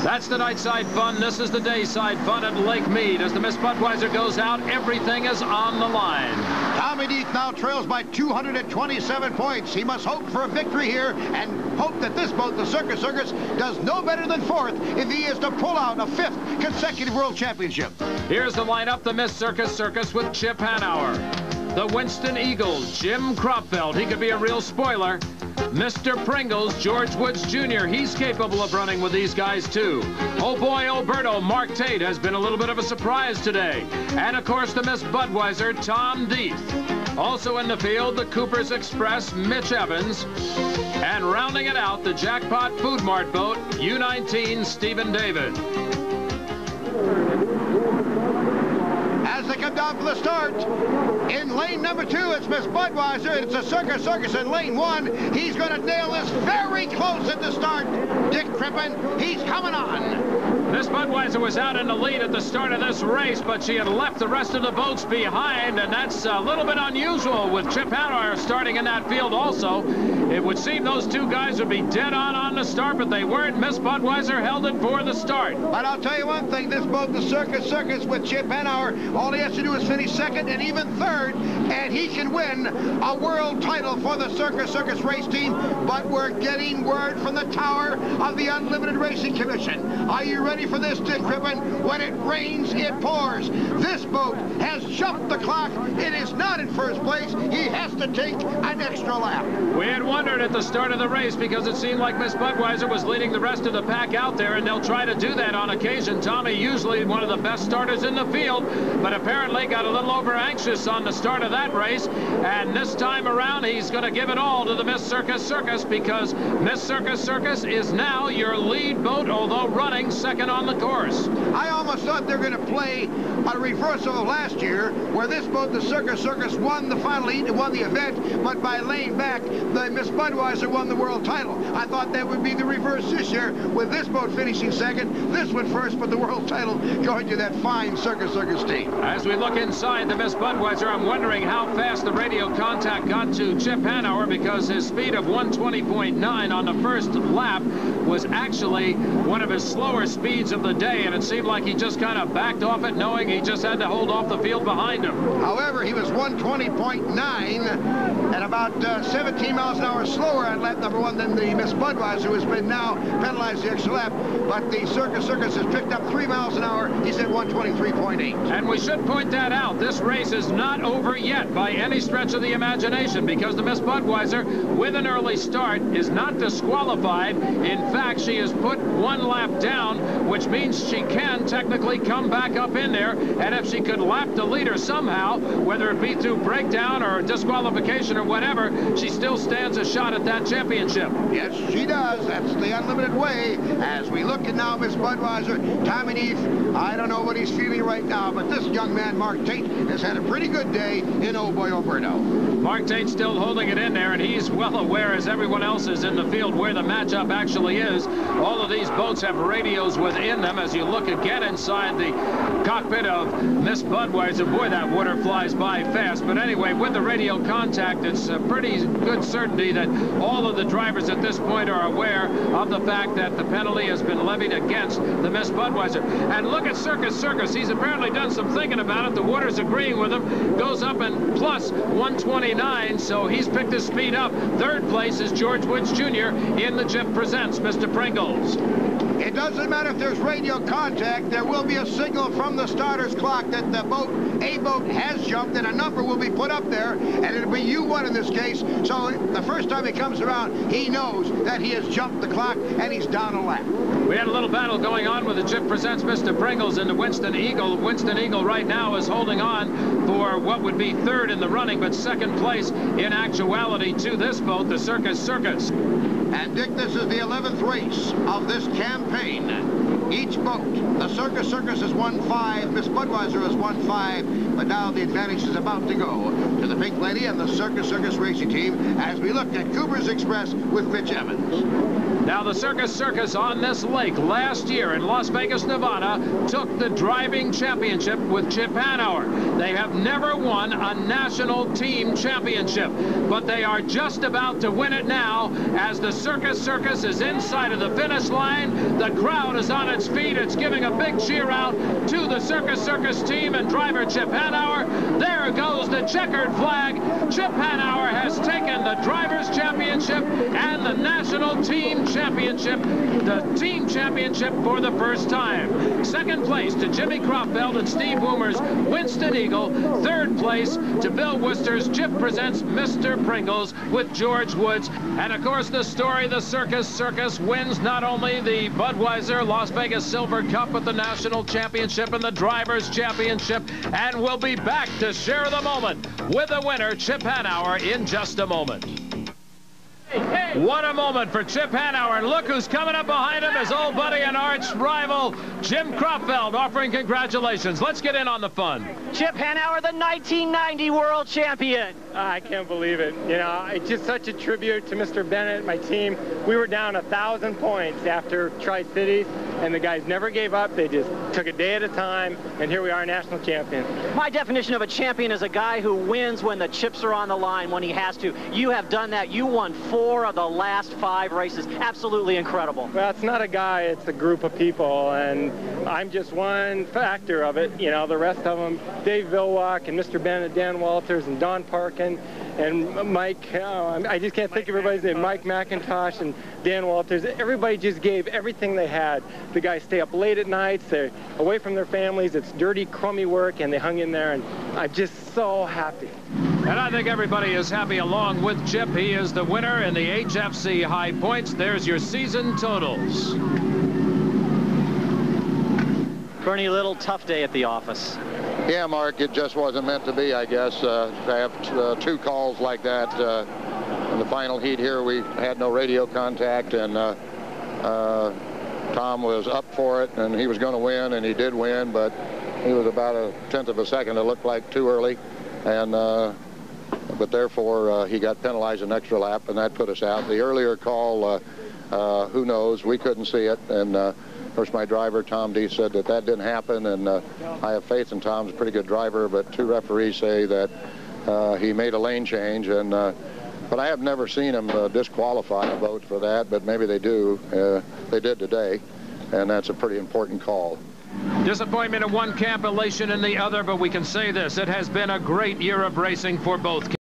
That's the night side fun. This is the day side fun at Lake Mead. As the Miss Budweiser goes out, everything is on the line. Tommy Deeth now trails by 227 points. He must hope for a victory here and hope that this boat, the Circus, does no better than fourth if he is to pull out a fifth consecutive world championship. Here's the lineup, the Miss Circus with Chip Hanauer. The Winston Eagles, Jim Kropfeld. He could be a real spoiler. Mr. Pringles, George Woods Jr. He's capable of running with these guys, too. Oh, boy, Oberto, Mark Tate has been a little bit of a surprise today. And, of course, the Miss Budweiser, Tom Deeth. Also in the field, the Cooper's Express, Mitch Evans. And rounding it out, the Jackpot Food Mart boat, U-19, Stephen David. As they come down for the start, in lane number 2, it's Miss Budweiser. It's a Circus in lane 1. He's going to nail this very close at the start. Dick Crippen, he's coming on. Miss Budweiser was out in the lead at the start of this race, but she had left the rest of the boats behind, and that's a little bit unusual with Chip Hanauer starting in that field also. It would seem those two guys would be dead on the start, but they weren't. Miss Budweiser held it for the start. But I'll tell you one thing, this boat, the Circus with Chip Hanauer, all he has to do is finish second and even third, and he can win a world title for the Circus race team. But we're getting word from the tower of the Unlimited Racing Commission. Are you ready for this, Dick Crippen? When it rains, it pours. This boat has jumped the clock. It is not in first place. He has to take an extra lap. We had wondered at the start of the race because it seemed like Miss Budweiser was leading the rest of the pack out there, and they'll try to do that on occasion. Tommy, usually one of the best starters in the field, but apparently got a little over anxious on the start of that race, and this time around he's going to give it all to the Miss Circus because Miss Circus is now your lead boat, although running second on the course. I almost thought they were going to play a reversal of last year, where this boat, the Circus won the final heat and won the event, but by laying back, the Miss Budweiser won the world title. I thought that would be the reverse this year, with this boat finishing second, this one first, but the world title going to that fine Circus team. As we look inside the Miss Budweiser, I'm wondering how fast the radio contact got to Chip Hanauer, because his speed of 120.9 on the first lap was actually one of his slower speeds of the day, and it seemed like he just kind of backed off it, knowing he just had to hold off the field behind him. However, he was 120.9 at about 17 miles an hour slower at lap number 1 than the Miss Budweiser, who has been now penalized the extra lap. But the Circus has picked up 3 miles an hour. He's at 123.8. And we should point that out. This race is not over yet by any stretch of the imagination, because the Miss Budweiser, with an early start, is not disqualified. In fact, she has put 1 lap down, which means she can technically come back up in there, and if she could lap the leader somehow, whether it be through breakdown or disqualification or whatever, she still stands a shot at that championship. Yes, she does. That's the unlimited way. As we look at now Miss Budweiser, Tommy Deeth, I don't know what he's feeling right now, but this young man, Mark Tate, has had a pretty good day in Oh Boy Oberto. Mark Tate's still holding it in there, and he's well aware, as everyone else is in the field, where the matchup actually is. All of these boats have radios within them. As you look again inside the cockpit of Miss Budweiser, boy, that water flies by fast. But anyway, with the radio contact, it's a pretty good certainty that all of the drivers at this point are aware of the fact that the penalty has been levied against the Miss Budweiser. And look at Circus. He's apparently done some thinking about it. The water's agreeing with him. Goes up and plus 129, so he's picked his speed up. Third place is George Woods Jr. in the Chip Presents Mr. Pringles. It doesn't matter if there's radio contact. There will be a signal from the starter's clock that the boat, a boat, has jumped, and a number will be put up there, and it'll be U1 in this case. So the first time he comes around, he knows that he has jumped the clock and he's down a lap. We had a little battle going on with the Chip Presents Mr. Pringles and the Winston Eagle. Winston Eagle right now is holding on for what would be third in the running, but second place in actuality to this boat, the Circus. And Dick, this is the 11th race of this campaign. Each boat, the Circus has won 5, Miss Budweiser has won 5, but now the advantage is about to go to the Pink Lady and the Circus racing team as we look at Cooper's Express with Mitch Evans. Now the Circus on this lake last year in Las Vegas, Nevada, took the driving championship with Chip Hanauer. They have never won a national team championship, but they are just about to win it now as the Circus is inside of the finish line. The crowd is on its its feet. It's giving a big cheer out to the Circus team and driver Chip Hanauer. There goes the checkered flag. Chip Hanauer has taken the Drivers' Championship and the National Team Championship, the Team Championship for the first time. Second place to Jimmy Cropfeld and Steve Woomer's Winston Eagle. Third place to Bill Worcester's Chip Presents Mr. Pringles with George Woods. And of course the story, the Circus wins not only the Budweiser Las Vegas Silver Cup, but the National Championship and the Drivers' Championship. And we'll be back to share the moment with the winner, Chip Hanauer, in just a moment. What a moment for Chip Hanauer. And look who's coming up behind him, his old buddy and arch rival, Jim Cropfeld, offering congratulations. Let's get in on the fun. Chip Hanauer, the 1990 world champion. I can't believe it. You know, it's just such a tribute to Mr. Bennett, my team. We were down 1,000 points after Tri-Cities, and the guys never gave up. They just took a day at a time, and here we are, national champions. My definition of a champion is a guy who wins when the chips are on the line, when he has to. You have done that. You won 4 of the last 5 races. Absolutely incredible. Well, it's not a guy, it's a group of people, and I'm just one factor of it. You know, the rest of them, Dave Vilwalk and Mr. Bennett, Dan Walters and Don Parkin and Mike, I just can't think of everybody's name, Mike McIntosh and Dan Walters. Everybody just gave everything they had. The guys stay up late at nights, they're away from their families, it's dirty, crummy work, and they hung in there, and I'm just so happy. And I think everybody is happy along with Chip. He is the winner in the HFC High Points. There's your season totals. Bernie, a little tough day at the office. Yeah, Mark, it just wasn't meant to be, I guess. To have 2 calls like that in the final heat here. We had no radio contact, and Tom was up for it, and he was going to win, and he did win, but he was about 1/10 of a second. It looked like too early, and but therefore he got penalized an extra lap, and that put us out. The earlier call, who knows? We couldn't see it, and of course my driver Tom D said that didn't happen, and I have faith in Tom's a pretty good driver, but 2 referees say that he made a lane change, and but I have never seen him disqualify a boat for that, but maybe they do. They did today, and that's a pretty important call. Disappointment in one camp, elation in the other, but we can say this: it has been a great year of racing for both camps.